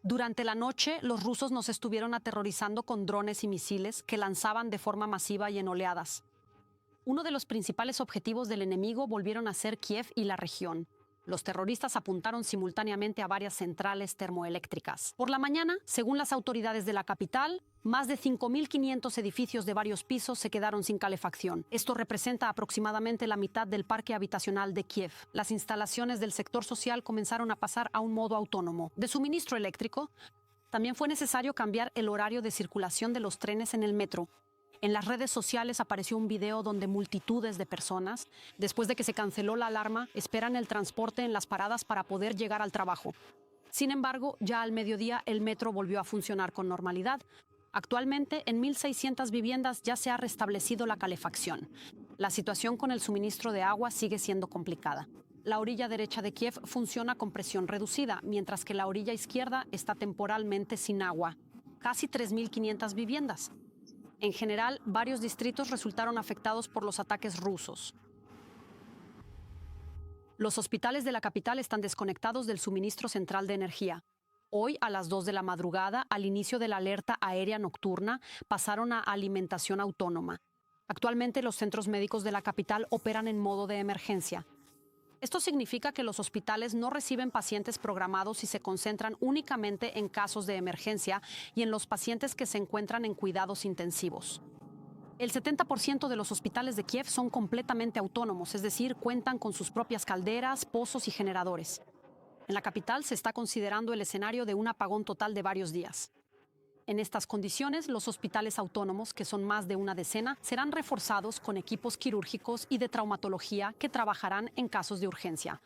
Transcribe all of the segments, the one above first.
Durante la noche, los rusos nos estuvieron aterrorizando con drones y misiles que lanzaban de forma masiva y en oleadas. Uno de los principales objetivos del enemigo volvieron a ser Kiev y la región. Los terroristas apuntaron simultáneamente a varias centrales termoeléctricas. Por la mañana, según las autoridades de la capital, más de 5.500 edificios de varios pisos se quedaron sin calefacción. Esto representa aproximadamente la mitad del parque habitacional de Kiev. Las instalaciones del sector social comenzaron a pasar a un modo autónomo de suministro eléctrico. También fue necesario cambiar el horario de circulación de los trenes en el metro. En las redes sociales apareció un video donde multitudes de personas, después de que se canceló la alarma, esperan el transporte en las paradas para poder llegar al trabajo. Sin embargo, ya al mediodía el metro volvió a funcionar con normalidad. Actualmente, en 1.600 viviendas ya se ha restablecido la calefacción. La situación con el suministro de agua sigue siendo complicada. La orilla derecha de Kiev funciona con presión reducida, mientras que la orilla izquierda está temporalmente sin agua. Casi 3.500 viviendas. En general, varios distritos resultaron afectados por los ataques rusos. Los hospitales de la capital están desconectados del suministro central de energía. Hoy, a las 2 de la madrugada, al inicio de la alerta aérea nocturna, pasaron a alimentación autónoma. Actualmente, los centros médicos de la capital operan en modo de emergencia. Esto significa que los hospitales no reciben pacientes programados y se concentran únicamente en casos de emergencia y en los pacientes que se encuentran en cuidados intensivos. El 70% de los hospitales de Kiev son completamente autónomos, es decir, cuentan con sus propias calderas, pozos y generadores. En la capital se está considerando el escenario de un apagón total de varios días. En estas condiciones, los hospitales autónomos, que son más de una decena, serán reforzados con equipos quirúrgicos y de traumatología que trabajarán en casos de urgencia.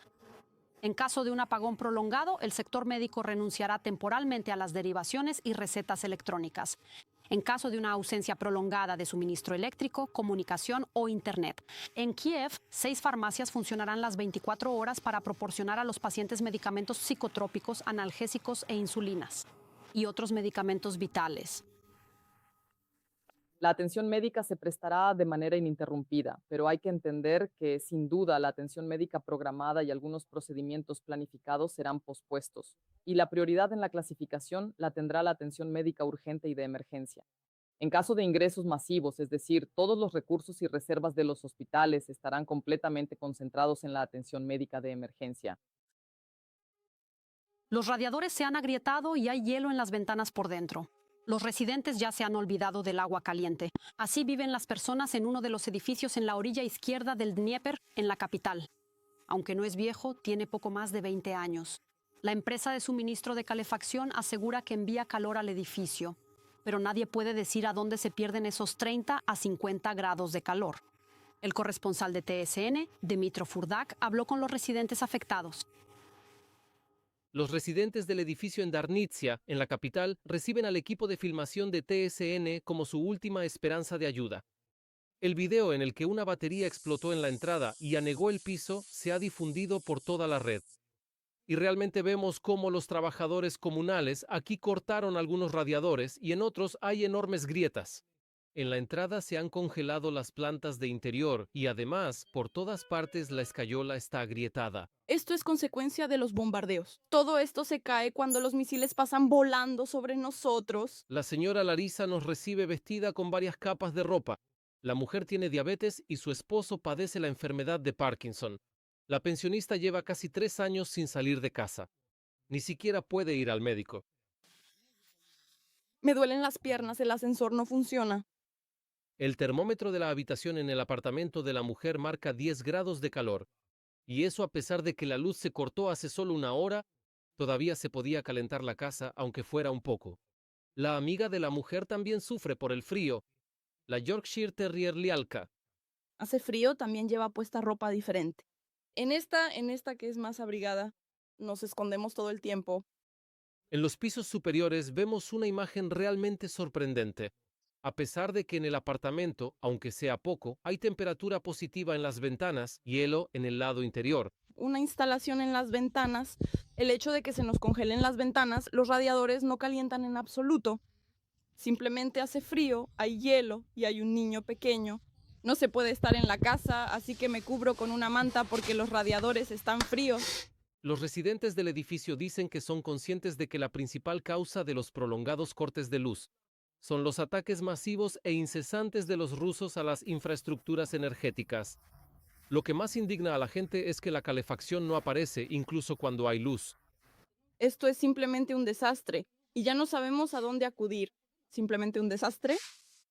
En caso de un apagón prolongado, el sector médico renunciará temporalmente a las derivaciones y recetas electrónicas. En caso de una ausencia prolongada de suministro eléctrico, comunicación o Internet. En Kiev, 6 farmacias funcionarán las 24 horas para proporcionar a los pacientes medicamentos psicotrópicos, analgésicos e insulinas y otros medicamentos vitales. La atención médica se prestará de manera ininterrumpida, pero hay que entender que, sin duda, la atención médica programada y algunos procedimientos planificados serán pospuestos, y la prioridad en la clasificación la tendrá la atención médica urgente y de emergencia. En caso de ingresos masivos, es decir, todos los recursos y reservas de los hospitales estarán completamente concentrados en la atención médica de emergencia. Los radiadores se han agrietado y hay hielo en las ventanas por dentro. Los residentes ya se han olvidado del agua caliente. Así viven las personas en uno de los edificios en la orilla izquierda del Dnieper, en la capital. Aunque no es viejo, tiene poco más de 20 años. La empresa de suministro de calefacción asegura que envía calor al edificio, pero nadie puede decir a dónde se pierden esos 30 a 50 grados de calor. El corresponsal de TSN, Dmytro Furdak, habló con los residentes afectados. Los residentes del edificio en Darnitsia, en la capital, reciben al equipo de filmación de TSN como su última esperanza de ayuda. El video en el que una batería explotó en la entrada y anegó el piso se ha difundido por toda la red. Y realmente vemos cómo los trabajadores comunales aquí cortaron algunos radiadores y en otros hay enormes grietas. En la entrada se han congelado las plantas de interior y además, por todas partes la escayola está agrietada. Esto es consecuencia de los bombardeos. Todo esto se cae cuando los misiles pasan volando sobre nosotros. La señora Larisa nos recibe vestida con varias capas de ropa. La mujer tiene diabetes y su esposo padece la enfermedad de Parkinson. La pensionista lleva casi 3 años sin salir de casa. Ni siquiera puede ir al médico. Me duelen las piernas, el ascensor no funciona. El termómetro de la habitación en el apartamento de la mujer marca 10 grados de calor. Y eso a pesar de que la luz se cortó hace solo 1 hora, todavía se podía calentar la casa, aunque fuera un poco. La amiga de la mujer también sufre por el frío, la Yorkshire Terrier Lialka. Hace frío, también lleva puesta ropa diferente. En esta que es más abrigada, nos escondemos todo el tiempo. En los pisos superiores vemos una imagen realmente sorprendente. A pesar de que en el apartamento, aunque sea poco, hay temperatura positiva en las ventanas, hielo en el lado interior. Una instalación en las ventanas, el hecho de que se nos congelen las ventanas, los radiadores no calientan en absoluto. Simplemente hace frío, hay hielo y hay un niño pequeño. No se puede estar en la casa, así que me cubro con una manta porque los radiadores están fríos. Los residentes del edificio dicen que son conscientes de que la principal causa de los prolongados cortes de luz son los ataques masivos e incesantes de los rusos a las infraestructuras energéticas. Lo que más indigna a la gente es que la calefacción no aparece incluso cuando hay luz. Esto es simplemente un desastre y ya no sabemos a dónde acudir. ¿Simplemente un desastre?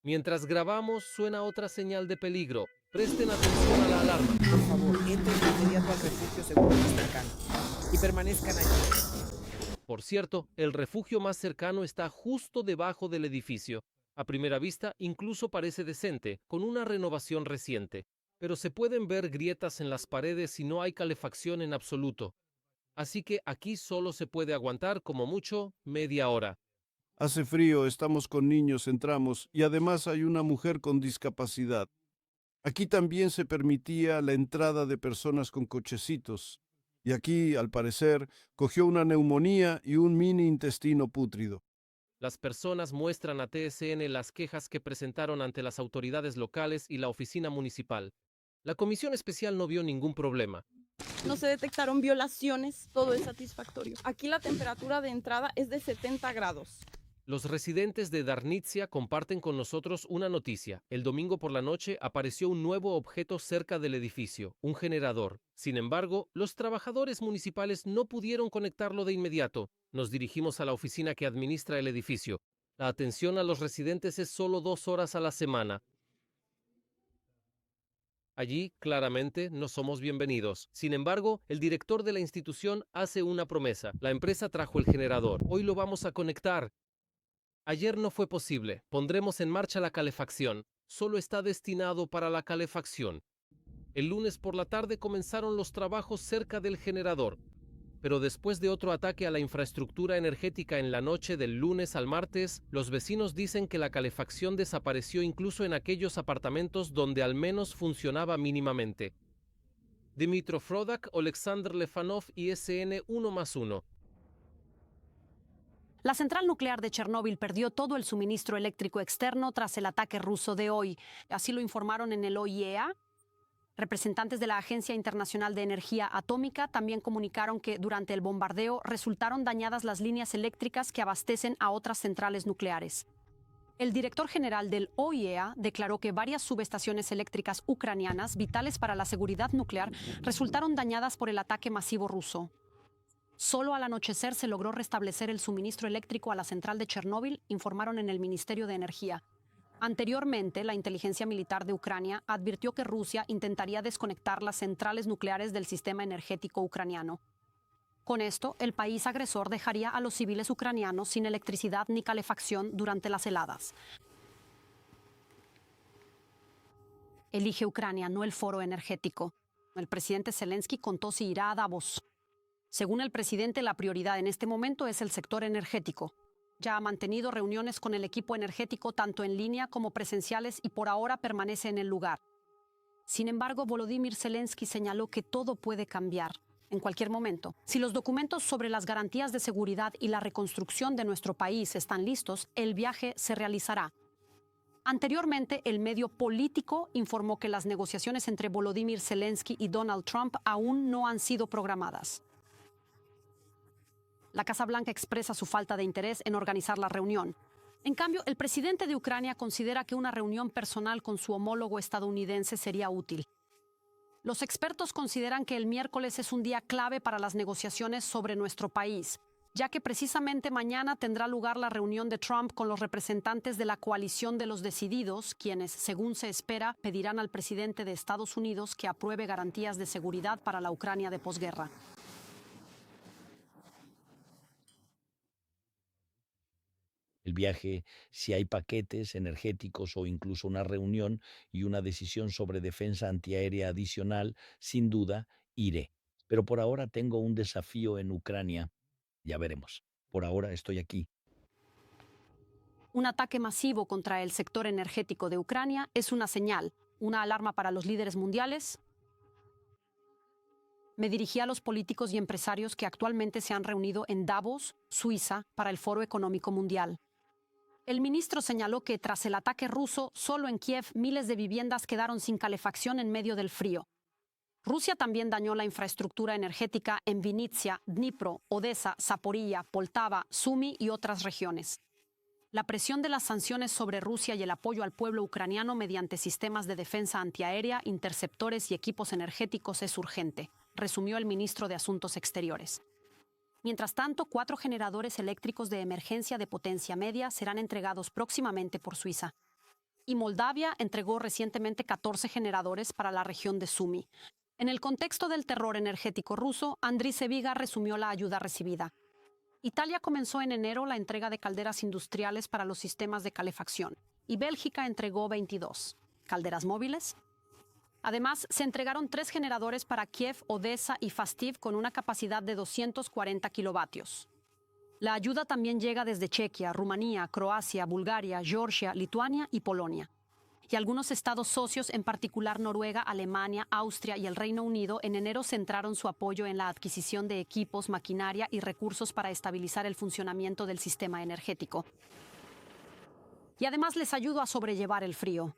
Mientras grabamos, suena otra señal de peligro. Presten atención a la alarma. Por favor, entren de inmediato al refugio seguro más cercano y permanezcan allí. Por cierto, el refugio más cercano está justo debajo del edificio. A primera vista, incluso parece decente, con una renovación reciente. Pero se pueden ver grietas en las paredes y no hay calefacción en absoluto. Así que aquí solo se puede aguantar como mucho media hora. Hace frío, estamos con niños, entramos, y además hay una mujer con discapacidad. Aquí también se permitía la entrada de personas con cochecitos. Y aquí, al parecer, cogió una neumonía y un mini intestino pútrido. Las personas muestran a TSN las quejas que presentaron ante las autoridades locales y la oficina municipal. La comisión especial no vio ningún problema. No se detectaron violaciones, todo es satisfactorio. Aquí la temperatura de entrada es de 70 grados. Los residentes de Darnitsia comparten con nosotros una noticia. El domingo por la noche apareció un nuevo objeto cerca del edificio, un generador. Sin embargo, los trabajadores municipales no pudieron conectarlo de inmediato. Nos dirigimos a la oficina que administra el edificio. La atención a los residentes es solo 2 horas a la semana. Allí, claramente, no somos bienvenidos. Sin embargo, el director de la institución hace una promesa. La empresa trajo el generador. Hoy lo vamos a conectar. Ayer no fue posible. Pondremos en marcha la calefacción. Solo está destinado para la calefacción. El lunes por la tarde comenzaron los trabajos cerca del generador. Pero después de otro ataque a la infraestructura energética en la noche del lunes al martes, los vecinos dicen que la calefacción desapareció incluso en aquellos apartamentos donde al menos funcionaba mínimamente. Dmitro Frodak, Oleksandr Lefanov y SN1+1. La central nuclear de Chernóbil perdió todo el suministro eléctrico externo tras el ataque ruso de hoy. Así lo informaron en el OIEA. Representantes de la Agencia Internacional de Energía Atómica también comunicaron que durante el bombardeo resultaron dañadas las líneas eléctricas que abastecen a otras centrales nucleares. El director general del OIEA declaró que varias subestaciones eléctricas ucranianas vitales para la seguridad nuclear resultaron dañadas por el ataque masivo ruso. Solo al anochecer se logró restablecer el suministro eléctrico a la central de Chernóbil, informaron en el Ministerio de Energía. Anteriormente, la inteligencia militar de Ucrania advirtió que Rusia intentaría desconectar las centrales nucleares del sistema energético ucraniano. Con esto, el país agresor dejaría a los civiles ucranianos sin electricidad ni calefacción durante las heladas. Elige Ucrania, no el foro energético. El presidente Zelensky contó si irá a Davos. Según el presidente, la prioridad en este momento es el sector energético. Ya ha mantenido reuniones con el equipo energético tanto en línea como presenciales y por ahora permanece en el lugar. Sin embargo, Volodymyr Zelensky señaló que todo puede cambiar en cualquier momento. Si los documentos sobre las garantías de seguridad y la reconstrucción de nuestro país están listos, el viaje se realizará. Anteriormente, el medio Político informó que las negociaciones entre Volodymyr Zelensky y Donald Trump aún no han sido programadas. La Casa Blanca expresa su falta de interés en organizar la reunión. En cambio, el presidente de Ucrania considera que una reunión personal con su homólogo estadounidense sería útil. Los expertos consideran que el miércoles es un día clave para las negociaciones sobre nuestro país, ya que precisamente mañana tendrá lugar la reunión de Trump con los representantes de la coalición de los decididos, quienes, según se espera, pedirán al presidente de Estados Unidos que apruebe garantías de seguridad para la Ucrania de posguerra. El viaje, si hay paquetes energéticos o incluso una reunión y una decisión sobre defensa antiaérea adicional, sin duda, iré. Pero por ahora tengo un desafío en Ucrania. Ya veremos. Por ahora estoy aquí. Un ataque masivo contra el sector energético de Ucrania es una señal, una alarma para los líderes mundiales. Me dirigí a los políticos y empresarios que actualmente se han reunido en Davos, Suiza, para el Foro Económico Mundial. El ministro señaló que tras el ataque ruso, solo en Kiev miles de viviendas quedaron sin calefacción en medio del frío. Rusia también dañó la infraestructura energética en Vinnytsia, Dnipro, Odessa, Zaporilla, Poltava, Sumy y otras regiones. La presión de las sanciones sobre Rusia y el apoyo al pueblo ucraniano mediante sistemas de defensa antiaérea, interceptores y equipos energéticos es urgente, resumió el ministro de Asuntos Exteriores. Mientras tanto, 4 generadores eléctricos de emergencia de potencia media serán entregados próximamente por Suiza. Y Moldavia entregó recientemente 14 generadores para la región de Sumy. En el contexto del terror energético ruso, Andriy Seviga resumió la ayuda recibida. Italia comenzó en enero la entrega de calderas industriales para los sistemas de calefacción y Bélgica entregó 22 calderas móviles. Además, se entregaron 3 generadores para Kiev, Odessa y Fastiv con una capacidad de 240 kilovatios. La ayuda también llega desde Chequia, Rumanía, Croacia, Bulgaria, Georgia, Lituania y Polonia. Y algunos estados socios, en particular Noruega, Alemania, Austria y el Reino Unido, en enero centraron su apoyo en la adquisición de equipos, maquinaria y recursos para estabilizar el funcionamiento del sistema energético. Y además les ayudó a sobrellevar el frío.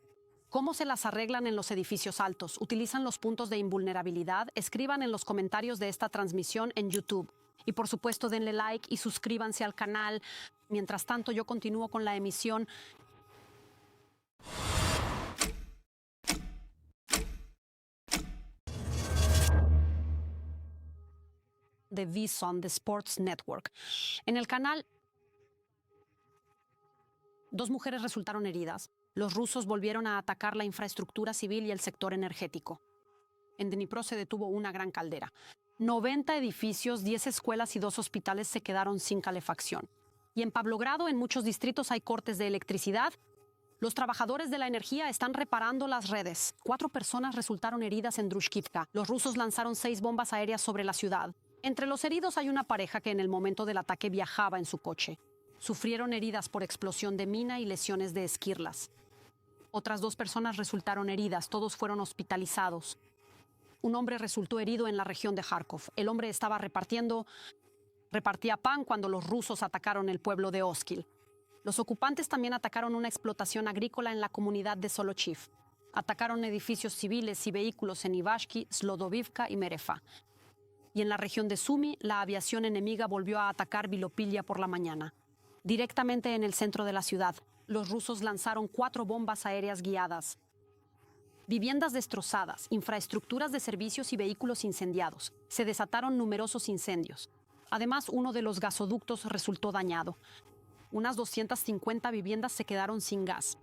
¿Cómo se las arreglan en los edificios altos? ¿Utilizan los puntos de invulnerabilidad? Escriban en los comentarios de esta transmisión en YouTube. Y por supuesto denle like y suscríbanse al canal. Mientras tanto, yo continúo con la emisión. De VSON, The Sports Network. En el canal, 2 mujeres resultaron heridas. Los rusos volvieron a atacar la infraestructura civil y el sector energético. En Dnipro se detuvo una gran caldera. 90 edificios, 10 escuelas y 2 hospitales se quedaron sin calefacción. Y en Pavlogrado, en muchos distritos hay cortes de electricidad. Los trabajadores de la energía están reparando las redes. 4 personas resultaron heridas en Drushkivka. Los rusos lanzaron 6 bombas aéreas sobre la ciudad. Entre los heridos hay una pareja que en el momento del ataque viajaba en su coche. Sufrieron heridas por explosión de mina y lesiones de esquirlas. Otras 2 personas resultaron heridas, todos fueron hospitalizados. Un hombre resultó herido en la región de Kharkov. El hombre estaba repartía pan cuando los rusos atacaron el pueblo de Oskil. Los ocupantes también atacaron una explotación agrícola en la comunidad de Solochiv. Atacaron edificios civiles y vehículos en Ivashki, Slodovivka y Merefa. Y en la región de Sumy, la aviación enemiga volvió a atacar Vilopilya por la mañana. Directamente en el centro de la ciudad, los rusos lanzaron 4 bombas aéreas guiadas. Viviendas destrozadas, infraestructuras de servicios y vehículos incendiados. Se desataron numerosos incendios. Además, uno de los gasoductos resultó dañado. Unas 250 viviendas se quedaron sin gas.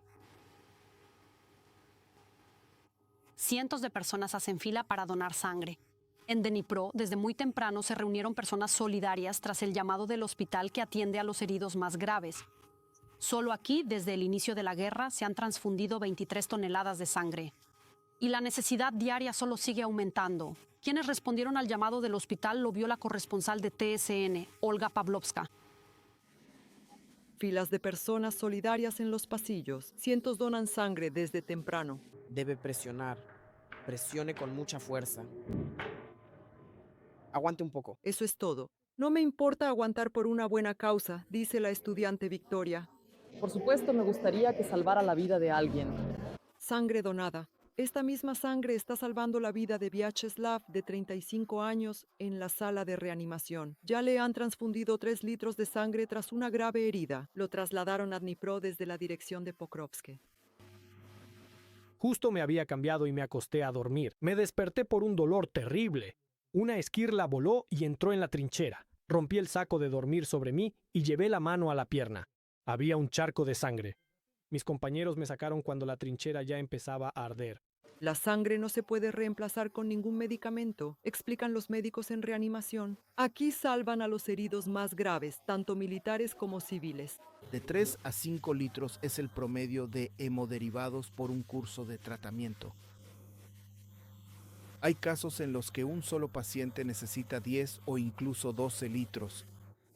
Cientos de personas hacen fila para donar sangre. En Dnipro, desde muy temprano se reunieron personas solidarias tras el llamado del hospital que atiende a los heridos más graves. Solo aquí, desde el inicio de la guerra, se han transfundido 23 toneladas de sangre. Y la necesidad diaria solo sigue aumentando. Quienes respondieron al llamado del hospital lo vio la corresponsal de TSN, Olga Pavlovska. Filas de personas solidarias en los pasillos. Cientos donan sangre desde temprano. Debe presionar. Presione con mucha fuerza. Aguante un poco. Eso es todo. No me importa aguantar por una buena causa, dice la estudiante Victoria. Por supuesto, me gustaría que salvara la vida de alguien. Sangre donada. Esta misma sangre está salvando la vida de Vyacheslav, de 35 años, en la sala de reanimación. Ya le han transfundido 3 litros de sangre tras una grave herida. Lo trasladaron a Dnipro desde la dirección de Pokrovsk. Justo me había cambiado y me acosté a dormir. Me desperté por un dolor terrible. Una esquirla voló y entró en la trinchera. Rompí el saco de dormir sobre mí y llevé la mano a la pierna. Había un charco de sangre. Mis compañeros me sacaron cuando la trinchera ya empezaba a arder. La sangre no se puede reemplazar con ningún medicamento, explican los médicos en reanimación. Aquí salvan a los heridos más graves, tanto militares como civiles. De 3 a 5 litros es el promedio de hemoderivados por un curso de tratamiento. Hay casos en los que un solo paciente necesita 10 o incluso 12 litros.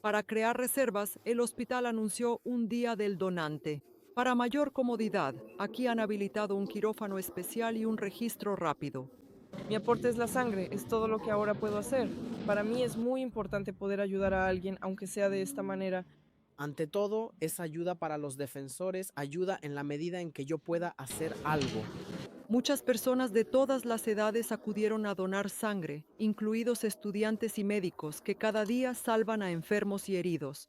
Para crear reservas, el hospital anunció un día del donante. Para mayor comodidad, aquí han habilitado un quirófano especial y un registro rápido. Mi aporte es la sangre, es todo lo que ahora puedo hacer. Para mí es muy importante poder ayudar a alguien, aunque sea de esta manera. Ante todo, es ayuda para los defensores, ayuda en la medida en que yo pueda hacer algo. Muchas personas de todas las edades acudieron a donar sangre, incluidos estudiantes y médicos que cada día salvan a enfermos y heridos.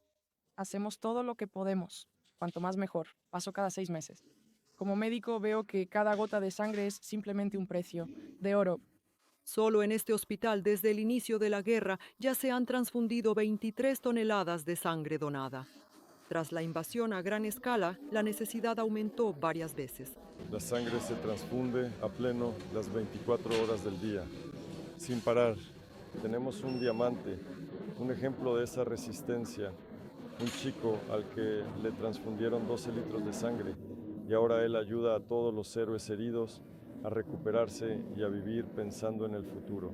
Hacemos todo lo que podemos. Cuanto más mejor. Paso cada 6 meses. Como médico veo que cada gota de sangre es simplemente un precio de oro. Solo en este hospital, desde el inicio de la guerra, ya se han transfundido 23 toneladas de sangre donada. Tras la invasión a gran escala, la necesidad aumentó varias veces. La sangre se transfunde a pleno las 24 horas del día, sin parar. Tenemos un diamante, un ejemplo de esa resistencia, un chico al que le transfundieron 12 litros de sangre y ahora él ayuda a todos los héroes heridos a recuperarse y a vivir pensando en el futuro.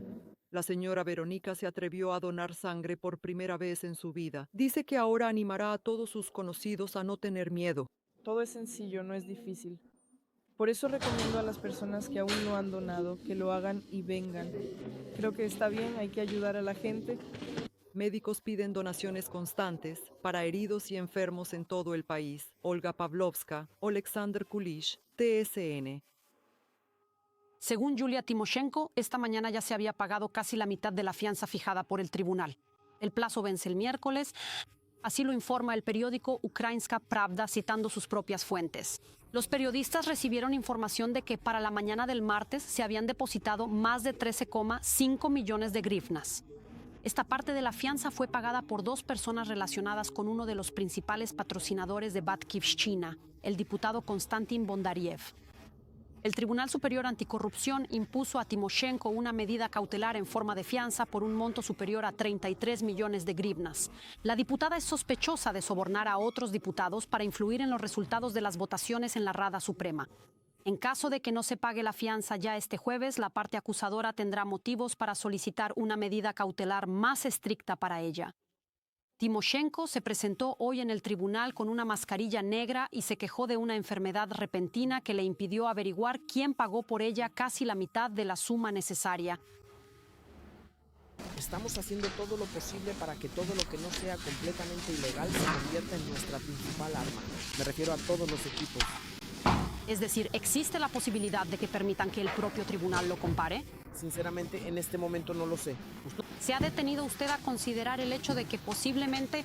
La señora Verónica se atrevió a donar sangre por primera vez en su vida. Dice que ahora animará a todos sus conocidos a no tener miedo. Todo es sencillo, no es difícil. Por eso recomiendo a las personas que aún no han donado que lo hagan y vengan. Creo que está bien, hay que ayudar a la gente. Médicos piden donaciones constantes para heridos y enfermos en todo el país. Olga Pavlovska, Oleksandr Kulish, TSN. Según Yulia Timoshenko, esta mañana ya se había pagado casi la mitad de la fianza fijada por el tribunal. El plazo vence el miércoles, así lo informa el periódico Ukrainska Pravda citando sus propias fuentes. Los periodistas recibieron información de que para la mañana del martes se habían depositado más de 13,5 millones de grivnas. Esta parte de la fianza fue pagada por 2 personas relacionadas con uno de los principales patrocinadores de Batkivshchina, el diputado Konstantin Bondariev. El Tribunal Superior Anticorrupción impuso a Timoshenko una medida cautelar en forma de fianza por un monto superior a 33 millones de grivnas. La diputada es sospechosa de sobornar a otros diputados para influir en los resultados de las votaciones en la Rada Suprema. En caso de que no se pague la fianza ya este jueves, la parte acusadora tendrá motivos para solicitar una medida cautelar más estricta para ella. Timoshenko se presentó hoy en el tribunal con una mascarilla negra y se quejó de una enfermedad repentina que le impidió averiguar quién pagó por ella casi la mitad de la suma necesaria. Estamos haciendo todo lo posible para que todo lo que no sea completamente ilegal se convierta en nuestra principal arma. Me refiero a todos los equipos. Es decir, ¿existe la posibilidad de que permitan que el propio tribunal lo compare? Sinceramente, en este momento no lo sé. ¿Se ha detenido usted a considerar el hecho de que posiblemente...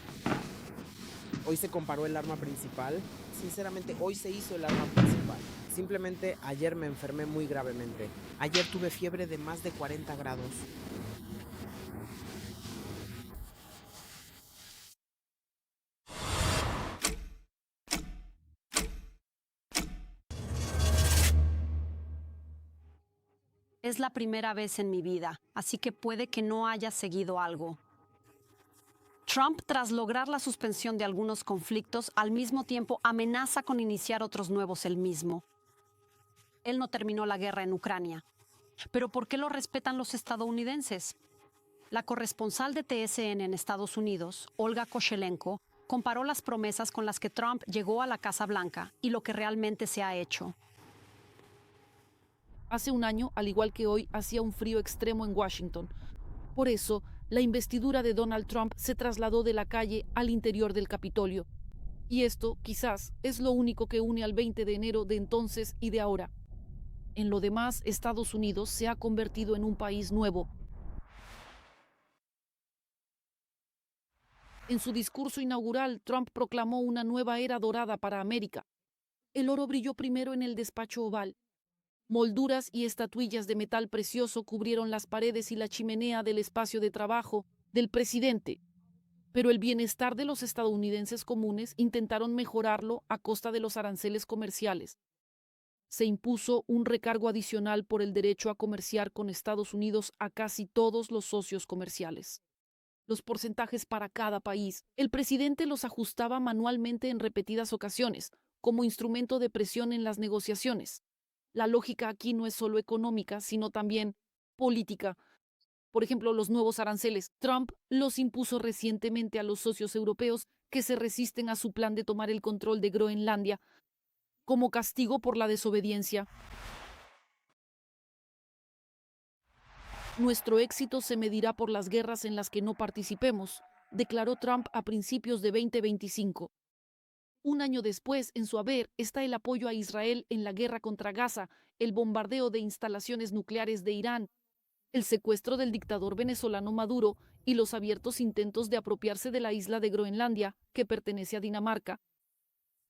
Hoy se comparó el arma principal. Sinceramente, hoy se hizo el arma principal. Simplemente ayer me enfermé muy gravemente. Ayer tuve fiebre de más de 40 grados. Es la primera vez en mi vida, así que puede que no haya seguido algo. Trump, tras lograr la suspensión de algunos conflictos, al mismo tiempo amenaza con iniciar otros nuevos él mismo. Él no terminó la guerra en Ucrania. ¿Pero por qué lo respetan los estadounidenses? La corresponsal de TSN en Estados Unidos, Olga Koshelenko, comparó las promesas con las que Trump llegó a la Casa Blanca y lo que realmente se ha hecho. Hace un año, al igual que hoy, hacía un frío extremo en Washington. Por eso, la investidura de Donald Trump se trasladó de la calle al interior del Capitolio. Y esto, quizás, es lo único que une al 20 de enero de entonces y de ahora. En lo demás, Estados Unidos se ha convertido en un país nuevo. En su discurso inaugural, Trump proclamó una nueva era dorada para América. El oro brilló primero en el despacho oval. Molduras y estatuillas de metal precioso cubrieron las paredes y la chimenea del espacio de trabajo del presidente. Pero el bienestar de los estadounidenses comunes intentaron mejorarlo a costa de los aranceles comerciales. Se impuso un recargo adicional por el derecho a comerciar con Estados Unidos a casi todos los socios comerciales. Los porcentajes para cada país, el presidente los ajustaba manualmente en repetidas ocasiones, como instrumento de presión en las negociaciones. La lógica aquí no es solo económica, sino también política. Por ejemplo, los nuevos aranceles. Trump los impuso recientemente a los socios europeos que se resisten a su plan de tomar el control de Groenlandia como castigo por la desobediencia. Nuestro éxito se medirá por las guerras en las que no participemos, declaró Trump a principios de 2025. Un año después, en su haber, está el apoyo a Israel en la guerra contra Gaza, el bombardeo de instalaciones nucleares de Irán, el secuestro del dictador venezolano Maduro y los abiertos intentos de apropiarse de la isla de Groenlandia, que pertenece a Dinamarca.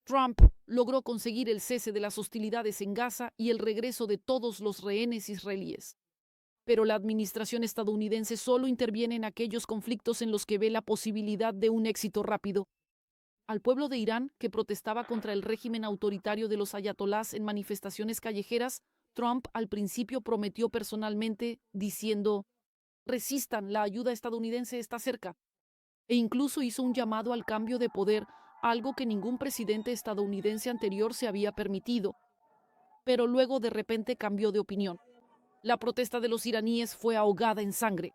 Trump logró conseguir el cese de las hostilidades en Gaza y el regreso de todos los rehenes israelíes. Pero la administración estadounidense solo interviene en aquellos conflictos en los que ve la posibilidad de un éxito rápido. Al pueblo de Irán, que protestaba contra el régimen autoritario de los ayatolás en manifestaciones callejeras, Trump al principio prometió personalmente, diciendo: resistan, la ayuda estadounidense está cerca. E incluso hizo un llamado al cambio de poder, algo que ningún presidente estadounidense anterior se había permitido. Pero luego de repente cambió de opinión. La protesta de los iraníes fue ahogada en sangre.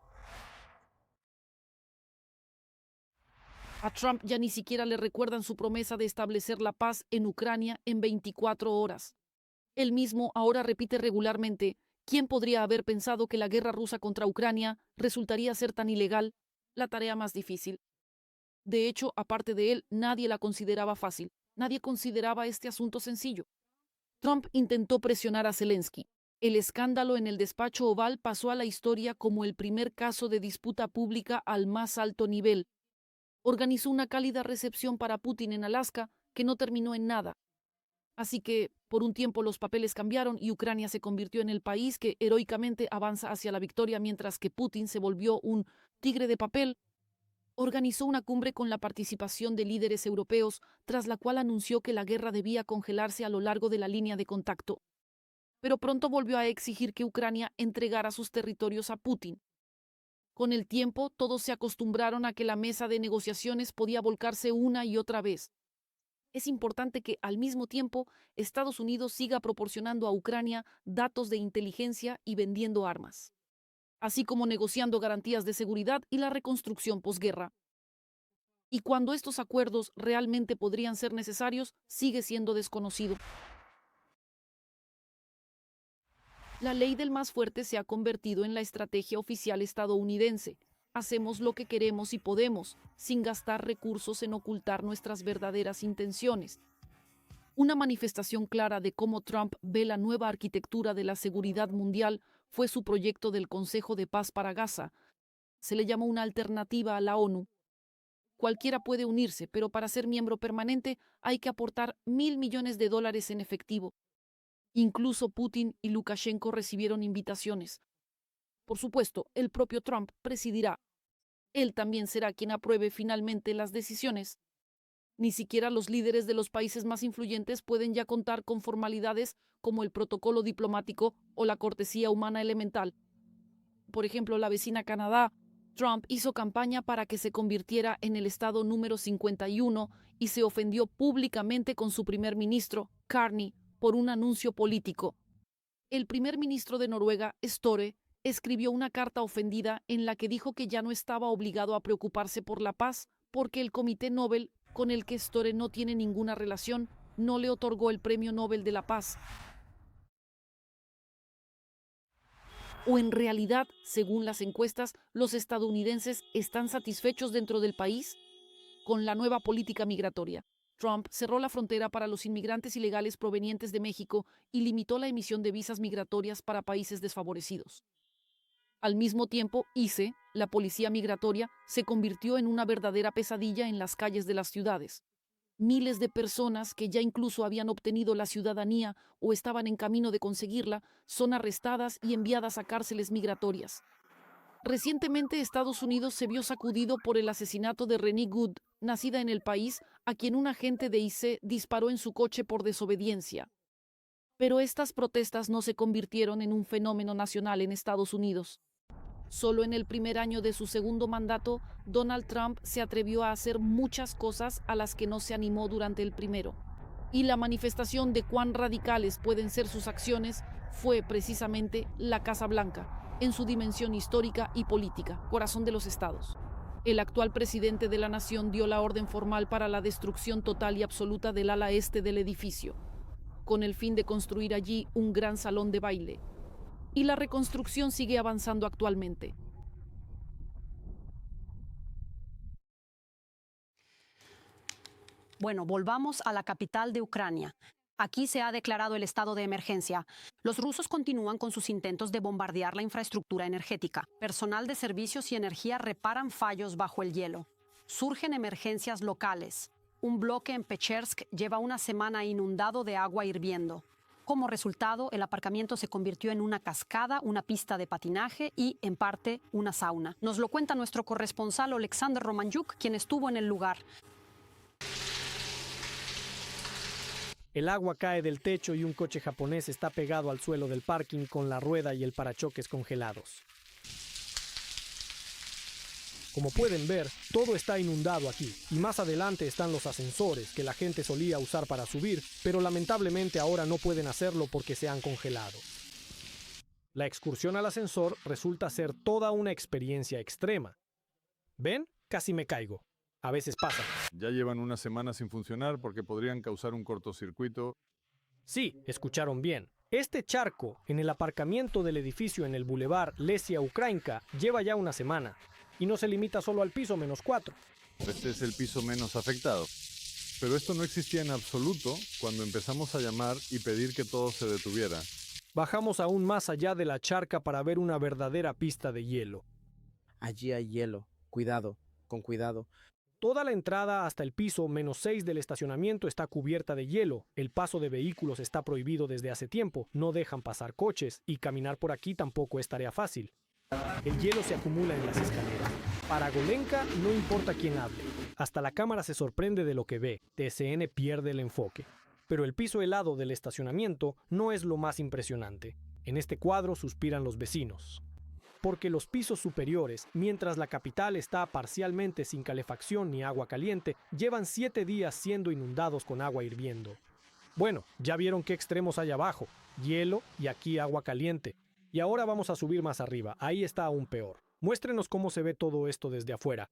A Trump ya ni siquiera le recuerdan su promesa de establecer la paz en Ucrania en 24 horas. Él mismo ahora repite regularmente: ¿quién podría haber pensado que la guerra rusa contra Ucrania resultaría ser tan ilegal? La tarea más difícil. De hecho, aparte de él, nadie la consideraba fácil. Nadie consideraba este asunto sencillo. Trump intentó presionar a Zelensky. El escándalo en el despacho oval pasó a la historia como el primer caso de disputa pública al más alto nivel. Organizó una cálida recepción para Putin en Alaska que no terminó en nada. Así que, por un tiempo los papeles cambiaron y Ucrania se convirtió en el país que heroicamente avanza hacia la victoria, mientras que Putin se volvió un tigre de papel. Organizó una cumbre con la participación de líderes europeos, tras la cual anunció que la guerra debía congelarse a lo largo de la línea de contacto. Pero pronto volvió a exigir que Ucrania entregara sus territorios a Putin. Con el tiempo, todos se acostumbraron a que la mesa de negociaciones podía volcarse una y otra vez. Es importante que, al mismo tiempo, Estados Unidos siga proporcionando a Ucrania datos de inteligencia y vendiendo armas, así como negociando garantías de seguridad y la reconstrucción posguerra. Y cuando estos acuerdos realmente podrían ser necesarios, sigue siendo desconocido. La ley del más fuerte se ha convertido en la estrategia oficial estadounidense. Hacemos lo que queremos y podemos, sin gastar recursos en ocultar nuestras verdaderas intenciones. Una manifestación clara de cómo Trump ve la nueva arquitectura de la seguridad mundial fue su proyecto del Consejo de Paz para Gaza. Se le llamó una alternativa a la ONU. Cualquiera puede unirse, pero para ser miembro permanente hay que aportar $1.000 millones en efectivo. Incluso Putin y Lukashenko recibieron invitaciones. Por supuesto, el propio Trump presidirá. Él también será quien apruebe finalmente las decisiones. Ni siquiera los líderes de los países más influyentes pueden ya contar con formalidades como el protocolo diplomático o la cortesía humana elemental. Por ejemplo, la vecina Canadá, Trump hizo campaña para que se convirtiera en el estado número 51 y se ofendió públicamente con su primer ministro, Carney, por un anuncio político. El primer ministro de Noruega, Støre, escribió una carta ofendida en la que dijo que ya no estaba obligado a preocuparse por la paz porque el Comité Nobel, con el que Støre no tiene ninguna relación, no le otorgó el Premio Nobel de la Paz. O en realidad, según las encuestas, los estadounidenses están satisfechos dentro del país con la nueva política migratoria. Trump cerró la frontera para los inmigrantes ilegales provenientes de México y limitó la emisión de visas migratorias para países desfavorecidos. Al mismo tiempo, ICE, la policía migratoria, se convirtió en una verdadera pesadilla en las calles de las ciudades. Miles de personas que ya incluso habían obtenido la ciudadanía o estaban en camino de conseguirla son arrestadas y enviadas a cárceles migratorias. Recientemente, Estados Unidos se vio sacudido por el asesinato de Renee Good, nacida en el país, a quien un agente de ICE disparó en su coche por desobediencia. Pero estas protestas no se convirtieron en un fenómeno nacional en Estados Unidos. Solo en el primer año de su segundo mandato, Donald Trump se atrevió a hacer muchas cosas a las que no se animó durante el primero. Y la manifestación de cuán radicales pueden ser sus acciones fue precisamente la Casa Blanca, en su dimensión histórica y política, corazón de los estados. El actual presidente de la nación dio la orden formal para la destrucción total y absoluta del ala este del edificio, con el fin de construir allí un gran salón de baile. Y la reconstrucción sigue avanzando actualmente. Bueno, volvamos a la capital de Ucrania. Aquí se ha declarado el estado de emergencia. Los rusos continúan con sus intentos de bombardear la infraestructura energética. Personal de servicios y energía reparan fallos bajo el hielo. Surgen emergencias locales. Un bloque en Pechersk lleva una semana inundado de agua hirviendo. Como resultado, el aparcamiento se convirtió en una cascada, una pista de patinaje y, en parte, una sauna. Nos lo cuenta nuestro corresponsal Oleksandr Romanchuk, quien estuvo en el lugar. El agua cae del techo y un coche japonés está pegado al suelo del parking con la rueda y el parachoques congelados. Como pueden ver, todo está inundado aquí, y más adelante están los ascensores que la gente solía usar para subir, pero lamentablemente ahora no pueden hacerlo porque se han congelado. La excursión al ascensor resulta ser toda una experiencia extrema. ¿Ven? Casi me caigo. A veces pasa. Ya llevan una semana sin funcionar porque podrían causar un cortocircuito. Sí, escucharon bien. Este charco en el aparcamiento del edificio en el Boulevard Lesia Ukrainka lleva ya una semana. Y no se limita solo al piso -4. Este es el piso menos afectado. Pero esto no existía en absoluto cuando empezamos a llamar y pedir que todo se detuviera. Bajamos aún más allá de la charca para ver una verdadera pista de hielo. Allí hay hielo. Cuidado, con cuidado. Toda la entrada hasta el piso -6 del estacionamiento está cubierta de hielo. El paso de vehículos está prohibido desde hace tiempo. No dejan pasar coches y caminar por aquí tampoco es tarea fácil. El hielo se acumula en las escaleras. Para Golenka no importa quién hable. Hasta la cámara se sorprende de lo que ve. TSN pierde el enfoque. Pero el piso helado del estacionamiento no es lo más impresionante. En este cuadro suspiran los vecinos. Porque los pisos superiores, mientras la capital está parcialmente sin calefacción ni agua caliente, llevan 7 días siendo inundados con agua hirviendo. Bueno, ya vieron qué extremos hay abajo. Hielo y aquí agua caliente. Y ahora vamos a subir más arriba, ahí está aún peor. Muéstrenos cómo se ve todo esto desde afuera.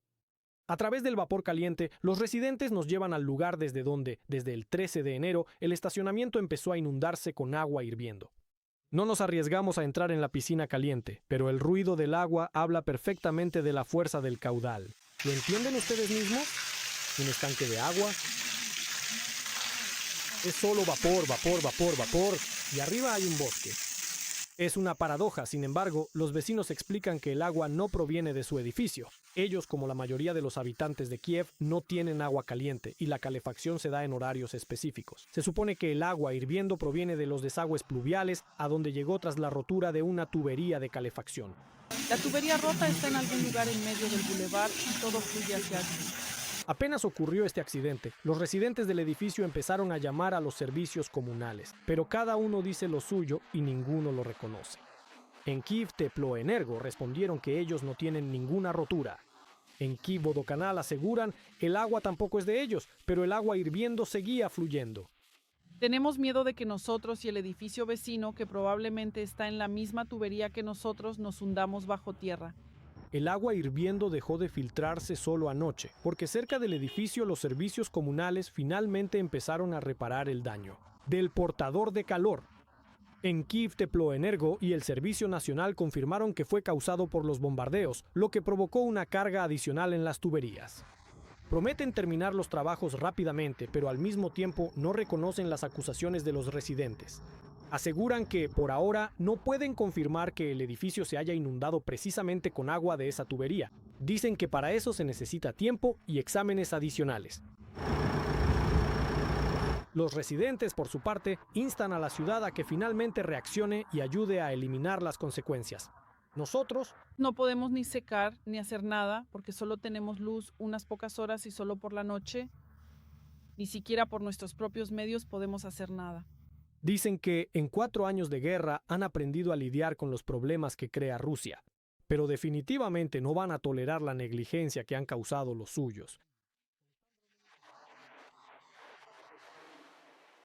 A través del vapor caliente, los residentes nos llevan al lugar desde donde, desde el 13 de enero, el estacionamiento empezó a inundarse con agua hirviendo. No nos arriesgamos a entrar en la piscina caliente, pero el ruido del agua habla perfectamente de la fuerza del caudal. ¿Lo entienden ustedes mismos? ¿Un estanque de agua? Es solo vapor, vapor, vapor, vapor, y arriba hay un bosque. Es una paradoja, sin embargo, los vecinos explican que el agua no proviene de su edificio. Ellos, como la mayoría de los habitantes de Kiev, no tienen agua caliente y la calefacción se da en horarios específicos. Se supone que el agua hirviendo proviene de los desagües pluviales, a donde llegó tras la rotura de una tubería de calefacción. La tubería rota está en algún lugar en medio del bulevar y todo fluye hacia aquí. Apenas ocurrió este accidente, los residentes del edificio empezaron a llamar a los servicios comunales, pero cada uno dice lo suyo y ninguno lo reconoce. En Kyiv Teploenergo respondieron que ellos no tienen ninguna rotura. En Kyiv Vodokanal aseguran el agua tampoco es de ellos, pero el agua hirviendo seguía fluyendo. Tenemos miedo de que nosotros y el edificio vecino, que probablemente está en la misma tubería que nosotros, nos hundamos bajo tierra. El agua hirviendo dejó de filtrarse solo anoche, porque cerca del edificio los servicios comunales finalmente empezaron a reparar el daño. Del portador de calor. En Kyiv Teploenergo y el Servicio Nacional confirmaron que fue causado por los bombardeos, lo que provocó una carga adicional en las tuberías. Prometen terminar los trabajos rápidamente, pero al mismo tiempo no reconocen las acusaciones de los residentes. Aseguran que, por ahora, no pueden confirmar que el edificio se haya inundado precisamente con agua de esa tubería. Dicen que para eso se necesita tiempo y exámenes adicionales. Los residentes, por su parte, instan a la ciudad a que finalmente reaccione y ayude a eliminar las consecuencias. Nosotros no podemos ni secar ni hacer nada porque solo tenemos luz unas pocas horas y solo por la noche. Ni siquiera por nuestros propios medios podemos hacer nada. Dicen que en 4 años de guerra han aprendido a lidiar con los problemas que crea Rusia, pero definitivamente no van a tolerar la negligencia que han causado los suyos.